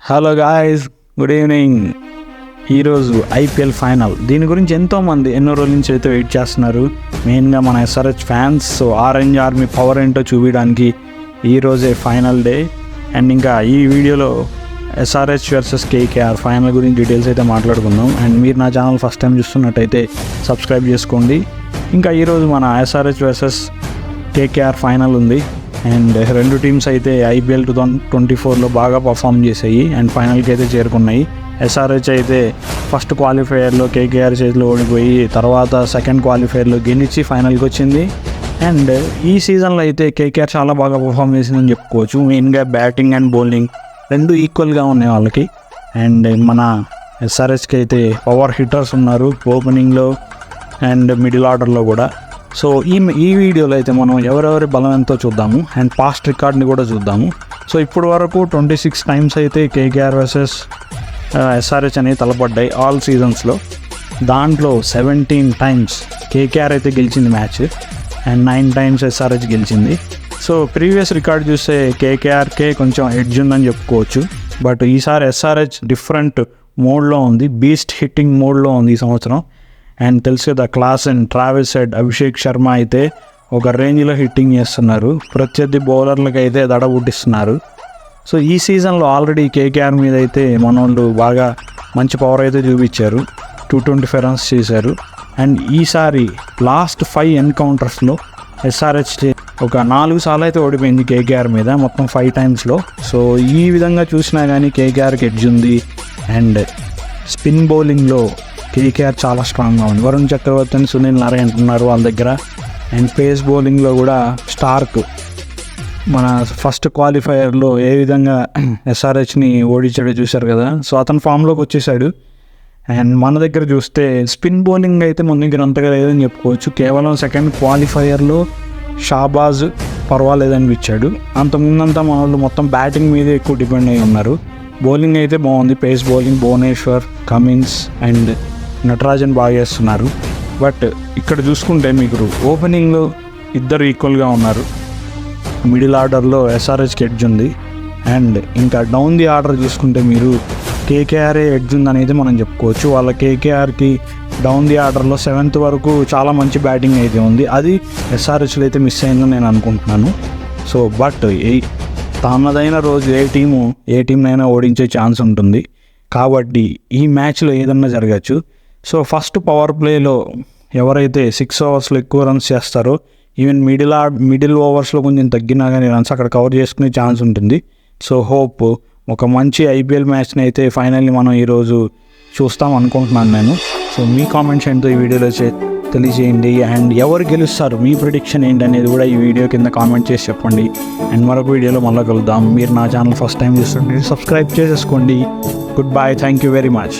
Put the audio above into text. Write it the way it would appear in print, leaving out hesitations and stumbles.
Hello guys, good evening. ఈరోజు IPL final. దీని గురించి ఎంతోమంది ఎన్నో రోజుల నుంచి అయితే వెయిట్ చేస్తున్నారు. మెయిన్గా మన SRH fans. So orange army power ఏంటో చూపించడానికి ఈరోజే ఫైనల్ డే. అండ్ ఇంకా ఈ వీడియోలో ఎస్ఆర్హెచ్ వర్సెస్ కేకేఆర్ ఫైనల్ గురించి డీటెయిల్స్ అయితే మాట్లాడుకుందాం. అండ్ మీరు నా ఛానల్ ఫస్ట్ టైం చూస్తున్నట్టయితే సబ్స్క్రైబ్ చేసుకోండి. ఇంకా ఈరోజు మన ఎస్ఆర్హెచ్ వర్సెస్ కేకేఆర్ ఫైనల్ ఉంది. అండ్ రెండు టీమ్స్ అయితే ఐపీఎల్ 2024లో బాగా పర్ఫామ్ చేసాయి అండ్ ఫైనల్కి అయితే చేరుకున్నాయి. ఎస్ఆర్హెచ్ అయితే ఫస్ట్ క్వాలిఫైయర్లో కేకేఆర్ చేతిలో ఓడిపోయి తర్వాత సెకండ్ క్వాలిఫైయర్లో గెలిచి ఫైనల్కి వచ్చింది. అండ్ ఈ సీజన్లో అయితే కేకేఆర్ చాలా బాగా పర్ఫామ్ చేసిందని చెప్పుకోవచ్చు. మెయిన్గా బ్యాటింగ్ అండ్ బౌలింగ్ రెండు ఈక్వల్గా ఉన్నాయి వాళ్ళకి. అండ్ మన ఎస్ఆర్హెచ్కి అయితే పవర్ హిట్టర్స్ ఉన్నారు ఓపెనింగ్లో అండ్ మిడిల్ ఆర్డర్లో కూడా. సో ఈ వీడియోలో అయితే మనం ఎవరెవరి బలం ఎంతో చూద్దాము అండ్ పాస్ట్ రికార్డ్ని కూడా చూద్దాము. సో ఇప్పుడు వరకు 26 టైమ్స్ అయితే కేకేఆర్ వర్సెస్ ఎస్ఆర్హెచ్ అనేవి తలపడ్డాయి ఆల్ సీజన్స్లో. దాంట్లో 17 టైమ్స్ కేకేఆర్ అయితే గెలిచింది మ్యాచ్ అండ్ 9 టైమ్స్ ఎస్ఆర్హెచ్ గెలిచింది. సో ప్రీవియస్ రికార్డ్ చూస్తే కేకేఆర్కే కొంచెం ఎడ్జ్ ఉందని చెప్పుకోవచ్చు. బట్ ఈసారి ఎస్ఆర్హెచ్ డిఫరెంట్ మోడ్లో ఉంది, బీస్ట్ హిట్టింగ్ మోడ్లో ఉంది ఈ సంవత్సరం. అండ్ తెలుసు కదా, class and travels head Abhishek Sharma అయితే ఒక రేంజ్లో హిట్టింగ్ చేస్తున్నారు. ప్రత్యర్థి బౌలర్లకు అయితే దడ పుట్టిస్తున్నారు. సో ఈ సీజన్లో ఆల్రెడీ కేకేఆర్ మీద అయితే మనోళ్ళు బాగా మంచి పవర్ అయితే చూపించారు, 225 రన్స్ చేశారు. అండ్ ఈసారి లాస్ట్ 5 ఎన్కౌంటర్స్లో ఎస్ఆర్హెచ్ ఒక 4 సార్లు అయితే ఓడిపోయింది కేకేఆర్ మీద, మొత్తం 5 టైమ్స్లో. సో ఈ విధంగా చూసినా కానీ కేకేఆర్కి ఎడ్జ్ ఉంది. అండ్ స్పిన్ బౌలింగ్లో కేకేఆర్ చాలా స్ట్రాంగ్గా ఉంది. వరుణ్ చక్రవర్తి అని సునీల్ నారాయణ ఉన్నారు వాళ్ళ దగ్గర. అండ్ పేస్ బౌలింగ్లో కూడా స్టార్క్ మన ఫస్ట్ క్వాలిఫైయర్లో ఏ విధంగా ఎస్ఆర్హెచ్ని ఓడించాడో చూశారు కదా. సో అతను ఫామ్లోకి వచ్చేసాడు. అండ్ మన దగ్గర చూస్తే స్పిన్ బౌలింగ్ అయితే మన దగ్గర అంతగా లేదని చెప్పుకోవచ్చు. కేవలం సెకండ్ క్వాలిఫైయర్లో షాబాజ్ పర్వాలేదనిపించాడు. అంతకుముందంతా మన వాళ్ళు మొత్తం బ్యాటింగ్ మీదే ఎక్కువ డిపెండ్ అయి ఉన్నారు. బౌలింగ్ అయితే బాగుంది, pace bowling Bhuvneshwar, Cummins and Natarajan బాగా చేస్తున్నారు. బట్ ఇక్కడ చూసుకుంటే మీకు ఓపెనింగ్లో ఇద్దరు ఈక్వల్గా ఉన్నారు. మిడిల్ ఆర్డర్లో ఎస్ఆర్హెచ్కి ఎడ్జ్ ఉంది. అండ్ ఇంకా డౌన్ ది ఆర్డర్ చూసుకుంటే మీరు కేకేఆర్ఏ ఎడ్జ్ ఉందనేది మనం చెప్పుకోవచ్చు. వాళ్ళ కేకేఆర్కి డౌన్ ది ఆర్డర్లో 7th వరకు చాలా మంచి బ్యాటింగ్ అయితే ఉంది. అది ఎస్ఆర్హెచ్లో అయితే మిస్ అయిందని నేను అనుకుంటున్నాను. సో బట్ తనదైన రోజు ఏ టీంనైనా ఓడించే ఛాన్స్ ఉంటుంది. కాబట్టి ఈ మ్యాచ్లో ఏదన్నా జరగచ్చు. సో ఫస్ట్ పవర్ ప్లేలో ఎవరైతే 6 ఓవర్స్లో ఎక్కువ రన్స్ చేస్తారో, ఈవెన్ మిడిల్ ఓవర్స్లో కొంచెం తగ్గినా కానీ రన్స్ అక్కడ కవర్ చేసుకునే ఛాన్స్ ఉంటుంది. సో హోప్ ఒక మంచి ఐపీఎల్ మ్యాచ్ని అయితే ఫైనల్లీ మనం ఈరోజు చూస్తాం అనుకుంటున్నాను నేను. సో మీ కామెంట్స్ ఏంటో ఈ వీడియోలో తెలియజేయండి. అండ్ ఎవరు గెలుస్తారు, మీ ప్రిడిక్షన్ ఏంటి అనేది కూడా ఈ వీడియో కింద కామెంట్ చేసి చెప్పండి. అండ్ మరొక వీడియోలో మళ్ళీ కలుద్దాం. మీరు నా ఛానల్ ఫస్ట్ టైం చూస్తుంటే సబ్స్క్రైబ్ చేసేసుకోండి. Good bye, thank you very much.